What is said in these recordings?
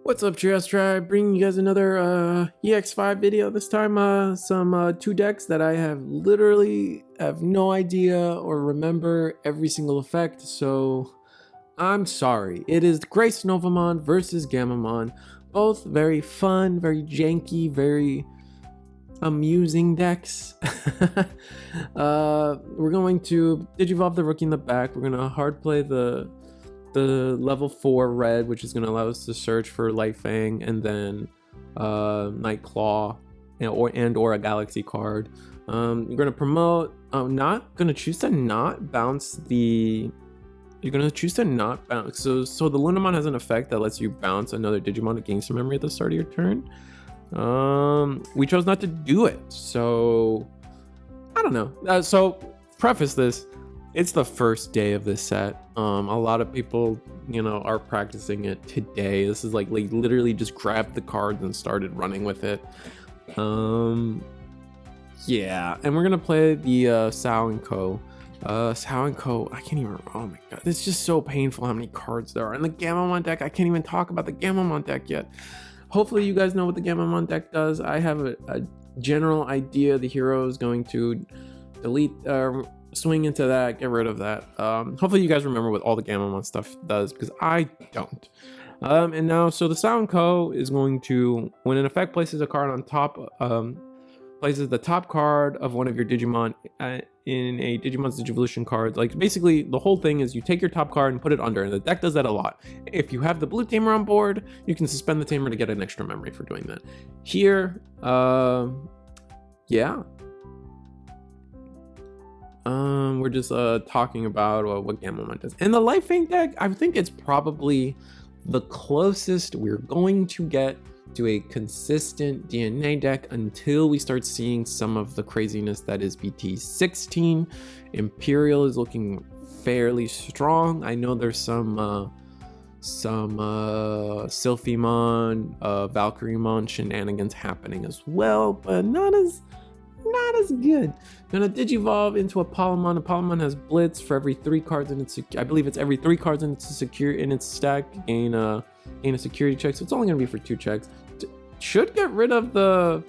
What's up, Trios Tribe? Bringing you guys another EX05 video. This time, some 2 decks that I have literally have no idea or remember every single effect. So I'm sorry. It is Gracenovamon Vs Gammamon. Both very fun, very janky, very amusing decks. We're going to Digivolve the Rookie in the back. We're gonna hard play the level 4 red, which is going to allow us to search for Light Fang and then Nightclaw and or a Galaxy card. You're going to promote. Not going to choose to not bounce the. You're going to choose to not bounce. So the Lunamon has an effect that lets you bounce another Digimon to gain some memory at the start of your turn. We chose not to do it. So I don't know. So preface this. It's the first day of this set. A lot of people, are practicing it today. This is like literally just grabbed the cards and started running with it. Yeah, and we're gonna play the Sao and Co. Sao and Co. I can't even. Oh my god, it's just so painful how many cards there are. And the Gammamon deck, I can't even talk about the Gammamon deck yet. Hopefully, you guys know what the Gammamon deck does. I have a general idea. The hero is going to delete. Swing into that, get rid of that. Hopefully you guys remember what all the Gammamon stuff does, because I don't. And now, so the Sound Co is going to, when an effect places a card on top, places the top card of one of your Digimon in a Digimon's Digivolution card. Like, basically, the whole thing is you take your top card and put it under, and the deck does that a lot. If you have the blue tamer on board, you can suspend the tamer to get an extra memory for doing that. Here, yeah. We're just talking about what Gammamon does. And the Light Fang deck, I think it's probably the closest we're going to get to a consistent DNA deck until we start seeing some of the craziness that is BT16. Imperial is looking fairly strong. I know there's some Sylphimon, Valkyriemon shenanigans happening as well, but not as good. Gonna Digivolve into Apollomon. Apollomon has Blitz for every 3 cards in its. I believe it's every 3 cards in its stack. Gain a security check. So it's only gonna be for 2 checks. Should get rid of the.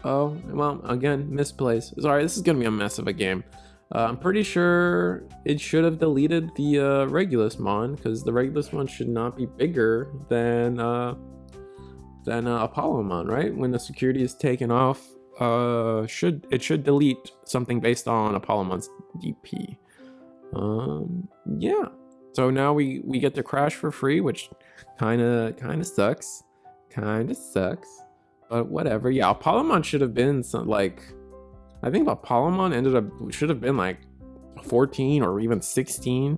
Oh well, again, misplays. Sorry, this is gonna be a mess of a game. I'm pretty sure it should have deleted the Regulusmon, because the Regulusmon should not be bigger than Apollomon, right? When the security is taken off, it should delete something based on Apollomon's DP. Yeah. So now we get to crash for free, which kind of sucks. But whatever. Yeah, Apollomon should have been I think Apollomon should have been like 14 or even 16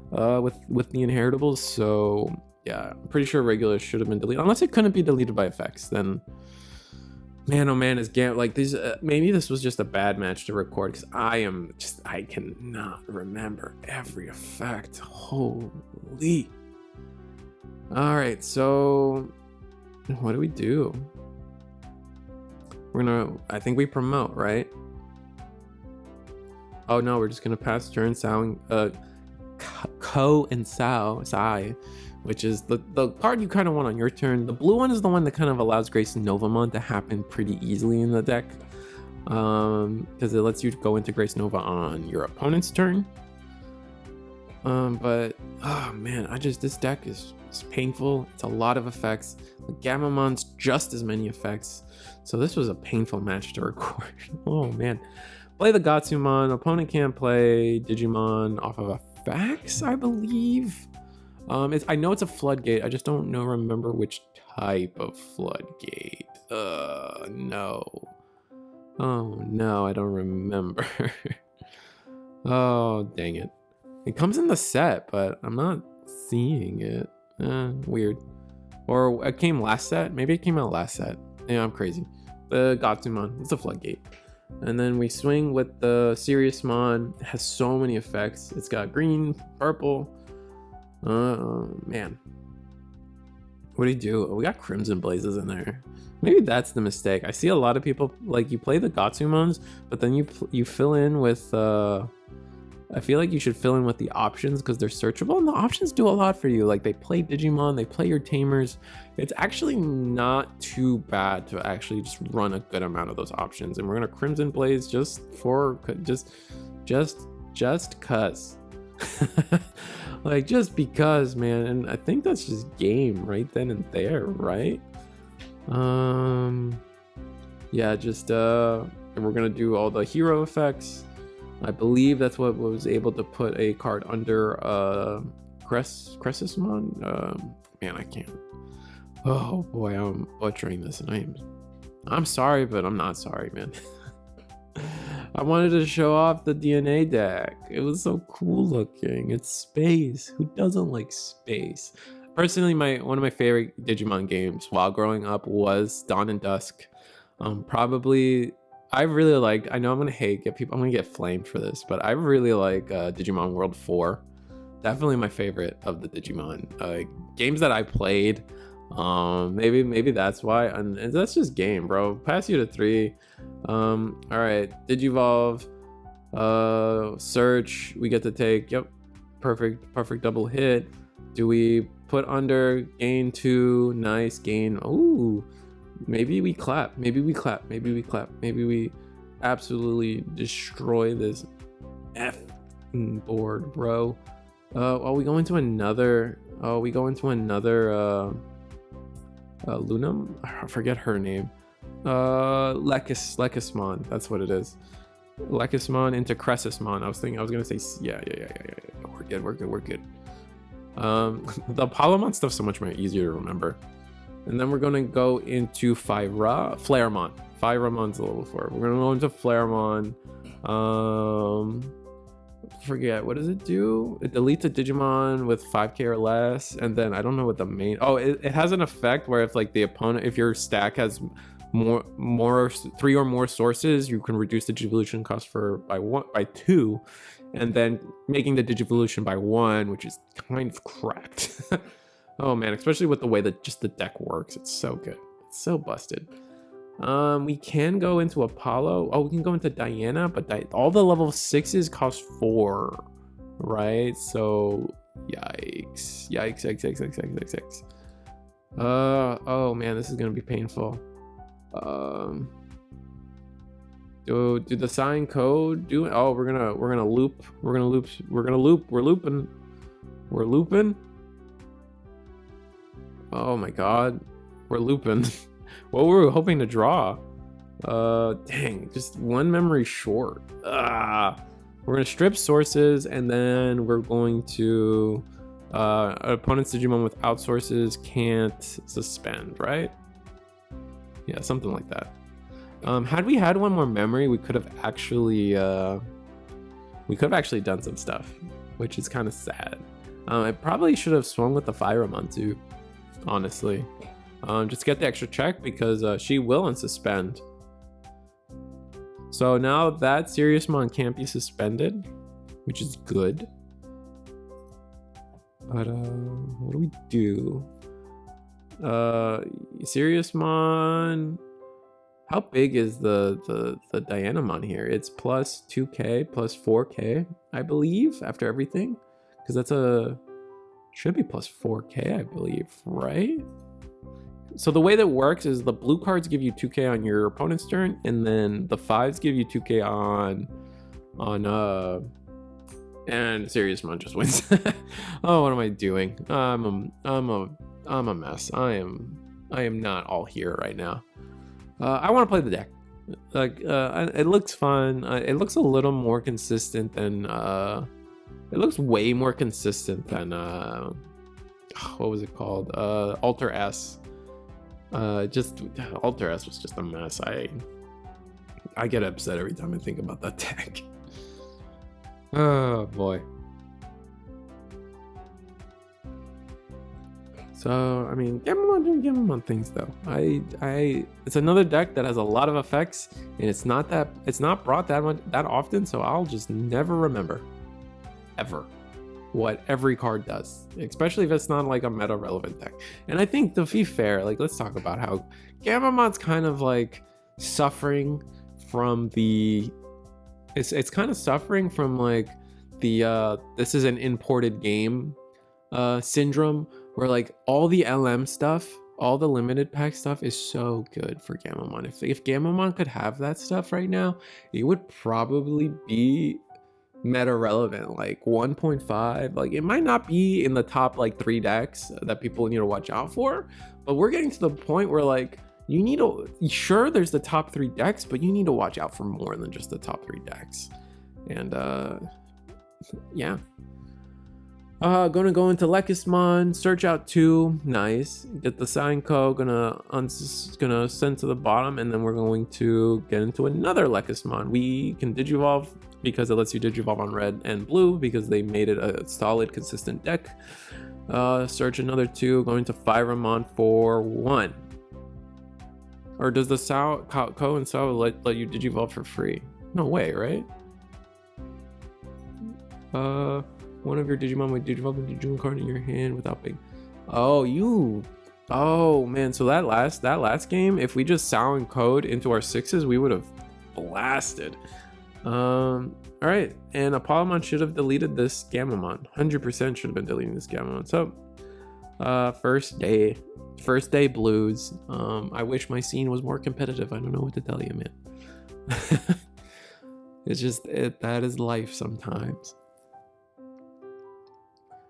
with the inheritables. So yeah, I'm pretty sure regular should have been deleted, unless it couldn't be deleted by effects. Then, man, oh man, maybe this was just a bad match to record, because I cannot remember every effect. Holy. All right, so what do we do? I think we promote, right? Oh no, we're just gonna pass turn Co and Sai, which is the card you kind of want on your turn. The blue one is the one that kind of allows Gracenovamon to happen pretty easily in the deck, because it lets you go into Gracenova on your opponent's turn. But oh man, this deck is painful. It's a lot of effects. The Gammamon's just as many effects, so this was a painful match to record. Oh man. Play the Gatsumon. Opponent can't play Digimon off of effects, I believe. I know it's a floodgate. I just don't remember which type of floodgate. No. Oh no, I don't remember. Oh dang it. It comes in the set, but I'm not seeing it. Weird. Or it came last set. Maybe it came out last set. Yeah, I'm crazy. The Gatsumon. It's a floodgate. And then we swing with the Seriousmon. It has so many effects. It's got green, purple. Man. What do you do? Oh, we got Crimson Blazes in there. Maybe that's the mistake. I see a lot of people, like, you play the Gatsumons, but then you fill in with I feel like you should fill in with the options because they're searchable, and the options do a lot for you. Like they play Digimon, they play your tamers. It's actually not too bad to actually just run a good amount of those options. And we're gonna Crimson Blaze just cuz. Like just because, man. And I think that's just game right then and there, right? Yeah, just and we're gonna do all the hero effects. I believe that's what was able to put a card under Gracenovamon. Man, I can't. Oh boy, I'm butchering this, and I'm sorry, but I'm not sorry, man. I wanted to show off the DNA deck. It was so cool looking. It's space. Who doesn't like space? Personally, one of my favorite Digimon games while growing up was Dawn and Dusk. Probably I really liked, I know I'm gonna I'm gonna get flamed for this, but I really like Digimon World 4. Definitely my favorite of the Digimon games that I played. Maybe that's why, and that's just game, bro. Pass you to 3. All right, Digivolve, search. We get to take, yep, perfect double hit. Do we put under gain 2? Nice gain. Ooh. Maybe we clap, maybe we absolutely destroy this board, bro. We go into another Lunam? I forget her name. Lekismon, that's what it is. Lekismon into Crescesmon. I was gonna say, yeah. We're good. The Apollo stuff's so much more easier to remember. And then we're gonna go into Flaremon. Flaremon's a level 4. We're gonna go into Flaremon. Forget, what does it do? It deletes a Digimon with 5k or less, and then I don't know what the main. Oh, it has an effect where if like the opponent, if your stack has more 3 or more sources, you can reduce the Digivolution cost by 2, and then making the Digivolution by 1, which is kind of cracked. Oh man, especially with the way that just the deck works. It's so good. It's so busted. We can go into Apollo. Oh, we can go into Diana, but all the level 6s cost 4, right? So yikes. Oh man, this is gonna be painful. Do the sign code do it? Oh, we're gonna loop. We're looping. Oh my god, we're looping. What were we hoping to draw? Dang, just one memory short. We're gonna strip sources, and then we're going to opponent's Digimon without sources can't suspend, right? Yeah, something like that. Had we had one more memory, we could have actually done some stuff, which is kind of sad. I probably should have swung with the Firemon too, honestly. Just get the extra check because she will unsuspend. So now that Seriousmon can't be suspended, which is good. But what do we do? Seriousmon, how big is the Dianamon here? It's plus 2k, plus 4k, I believe, after everything. Because should be plus 4k, I believe, right? So the way that works is the blue cards give you 2k on your opponent's turn, and then the 5s give you 2k and Seriousmon just wins. Oh, what am I doing? I'm a mess. I am not all here right now. I want to play the deck. Like it looks fun. It looks a little more consistent than it looks way more consistent than what was it called? Alter S. Just Alter S was just a mess. I get upset every time I think about that deck. Oh boy. So I mean, Gammamon doing Gammamon things though. It's another deck that has a lot of effects, and it's not brought that often, so I'll just never remember ever what every card does, especially if it's not like a meta relevant deck. And I think, to be fair, like, let's talk about how Gammamon's kind of like suffering from it's kind of suffering from like this is an imported game syndrome, where like all the LM stuff, all the limited pack stuff is so good for Gammamon. If Gammamon could have that stuff right now, it would probably be meta relevant, like 1.5. Like it might not be in the top like 3 decks that people need to watch out for, but we're getting to the point where like you need to, sure, there's the top 3 decks, but you need to watch out for more than just the top 3 decks. And yeah. Gonna go into Lekismon, search out 2, nice. Get the sign code, gonna send to the bottom, and then we're going to get into another Lekismon. We can Digivolve because it lets you Digivolve on red and blue because they made it a solid, consistent deck. Search another 2, going to Firemon for 1. Or does the Ko and Sao let you Digivolve for free? No way, right? One of your Digimon would Digivolve a Digimon card in your hand without big. Oh man, so that last game, if we just Sao and Code into our 6s, we would have blasted. All right, and Apollomon should have deleted this Gammamon. 100% should have been deleting this Gammamon. So, first day blues. I wish my scene was more competitive. I don't know what to tell you, man. It's just that is life sometimes.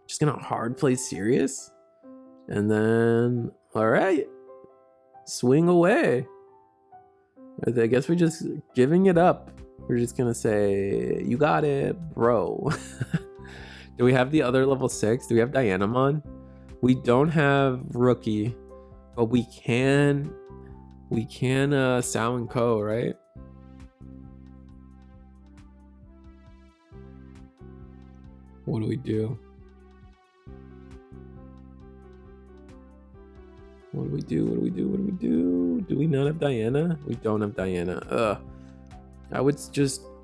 Just gonna hard play serious, and then all right, swing away. I guess we're just giving it up. We're just gonna say you got it, bro. Do we have the other level 6? Do we have Dianamon? We don't have Rookie, but we can Sao and Co, right? What do we do? What do we do? Do we not have Diana? We don't have Diana. I would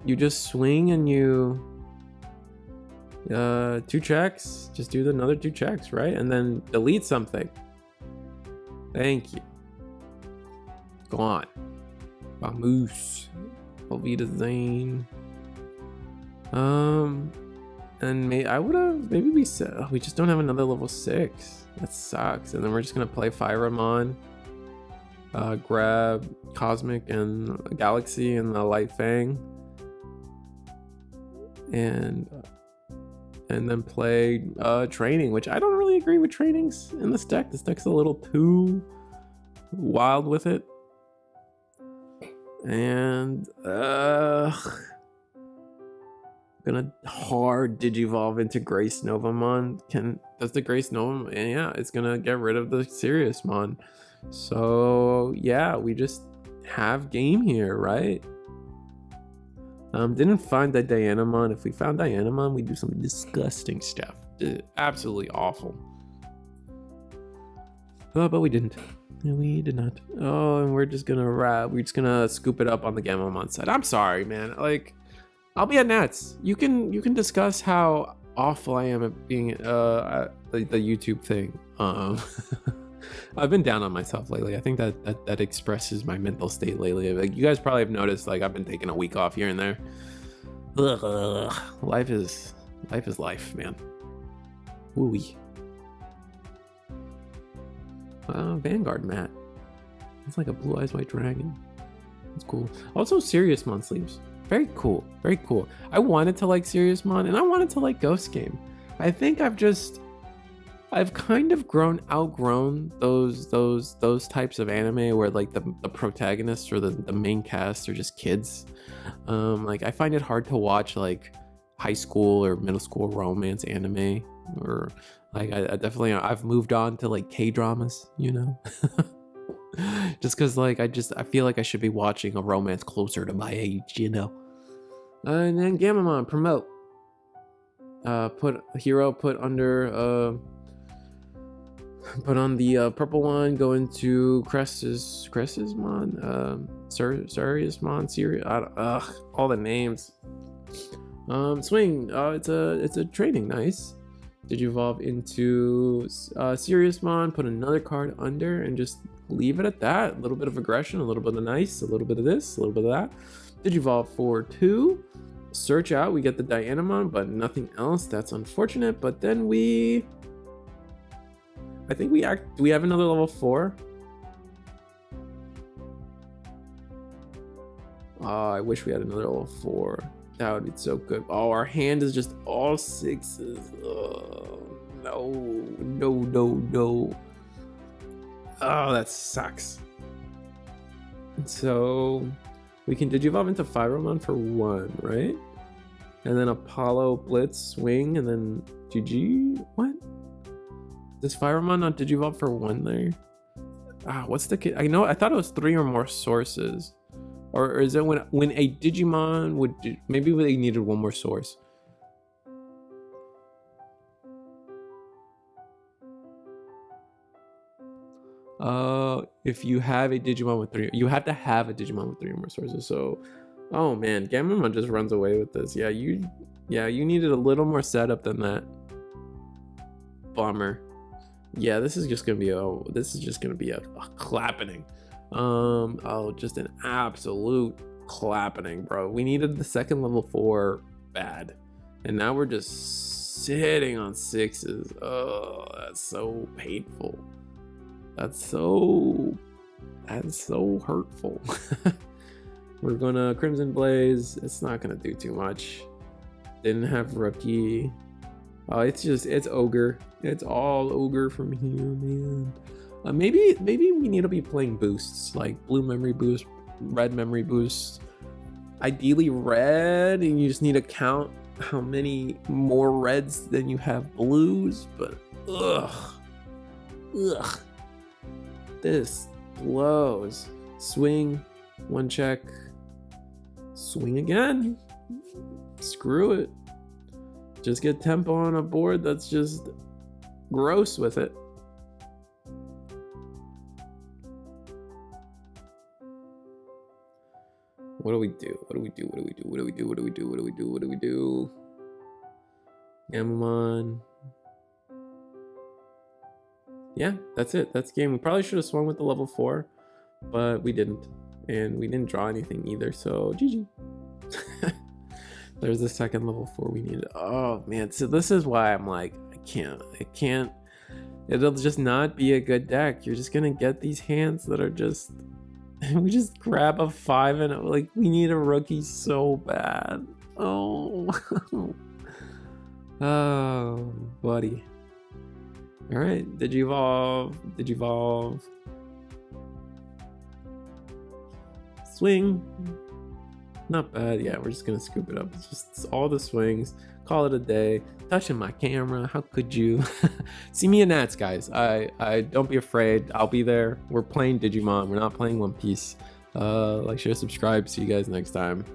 you just swing and you 2 checks. Just do another 2 checks, right? And then delete something. Thank you. Go on. Vamoose. Alvida Zane. And I would have maybe we just don't have another level 6. That sucks. And then we're just gonna play Firemon, grab Cosmic and Galaxy and the Light Fang, and then play Training, which I don't really agree with Trainings in this deck. This deck's a little too wild with it. And gonna hard Digivolve into Gracenovamon. Does the Gracenovamon? Yeah, it's gonna get rid of the Seriousmon. So yeah, we just have game here, right? Didn't find that Dianamon. If we found Dianamon, we do some disgusting stuff. Absolutely awful. But we didn't. Yeah, we did not. Oh, and we're just gonna scoop it up on the Gammamon side. I'm sorry, man. Like, I'll be at Nats. You can discuss how awful I am at being at the YouTube thing. I've been down on myself lately. I think that expresses my mental state lately. Like, you guys probably have noticed, like, I've been taking a week off here and there. Ugh. Life is life, man. Wooey. Vanguard mat. It's like a blue eyes white dragon. It's cool. Also, Seriousmon sleeves. Very cool. Very cool. I wanted to like Seriousmon, and I wanted to like Ghost Game. I think I've kind of outgrown those types of anime where like the protagonists or the main cast are just kids. Like, I find it hard to watch like high school or middle school romance anime, or like I've moved on to like K-dramas, you know. Just because like I feel like I should be watching a romance closer to my age, you know. And then Gammamon promote. Put under put on the purple one, go into Cressismon, Siriusmon, Sirius, all the names. Swing, it's a training, nice. Did you evolve into Siriusmon, put another card under, and just leave it at that. A little bit of aggression, a little bit of nice, a little bit of this, a little bit of that. Did you evolve for 2? search out, we get the Dianamon, but nothing else. That's unfortunate. But then I think do we have another level 4? Oh, I wish we had another level 4. That would be so good. Oh, our hand is just all 6s. Oh, no. Oh, that sucks. So we can Digivolve into Firemon for 1, right? And then Apollo Blitz Swing and then GG. What? Does Firemon not Digivolve for 1 there? What's the kid? I thought it was 3 or more sources. Or is it when a Digimon would maybe they needed 1 more source? If you have a Digimon with 3, you have to have a Digimon with 3 or more sources. So, oh man, Gammamon just runs away with this. Yeah, you needed a little more setup than that. Bummer. Yeah, this is just gonna be a clapping. Just an absolute clapping, bro. We needed the second level 4 bad, and now we're just sitting on 6s. Oh, that's so painful. That's so hurtful. We're gonna Crimson Blaze. It's not gonna do too much. Didn't have Rookie. Oh, it's Ogre. It's all Ogre from here, man. Maybe we need to be playing boosts, like blue memory boost, red memory boost. Ideally red, and you just need to count how many more reds than you have blues. But ugh, this blows. Swing, 1 check, swing again. Screw it. Just get tempo on a board that's just gross with it. What do we do? Gammamon. Yeah, that's it. That's the game. We probably should have swung with the level 4, but we didn't. And we didn't draw anything either, so GG. There's the second level 4 we needed. Oh man, so this is why I'm like, I can't. It'll just not be a good deck. You're just gonna get these hands that are just, we just grab a 5 and like we need a rookie so bad. Oh, oh, buddy. All right, Digivolve. Swing. Not bad. Yeah, we're just gonna scoop it up. It's just all the swings. Call it a day. Touching my camera. How could you? See me in Nats, guys. I don't be afraid. I'll be there. We're playing Digimon. We're not playing One Piece. Like, share, subscribe. See you guys next time.